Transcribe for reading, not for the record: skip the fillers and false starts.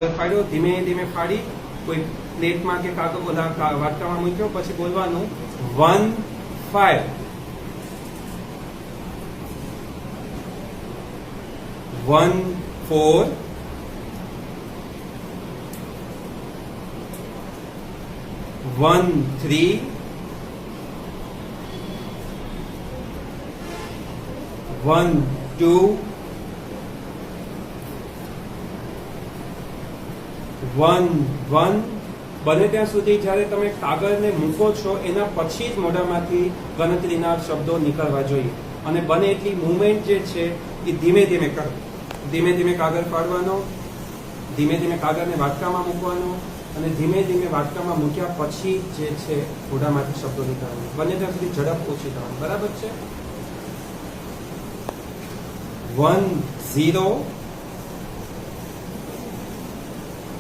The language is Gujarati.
ફાડ્યો, ધીમે ધીમે ફાડી કોઈ પ્લેટમાં કે કાગળ વાટકામાં મૂક્યો, પછી બોલવાનું 1 5 1 4 1 3 1 2 1 1 બને ત્યાં સુધી જ્યારે તમે કાગળને મૂકો છો એના પછી જ મોઢામાંથી ગણતરીના શબ્દો નીકળવા જોઈએ અને બને એટલી મુવમેન્ટ જે છે એ ધીમે ધીમે કરો. ધીમે ધીમે કાગળ ફાડવાનો, ધીમે ધીમે કાગળને વાટકામાં મૂકવાનો અને ધીમે ધીમે વાટકામાં મૂક્યા પછી જે છે મોઢામાંથી શબ્દો નીકળવાનો. બને ત્યાં સુધી ઝડપ ઓછી થવાની. બરાબર છે? 1 0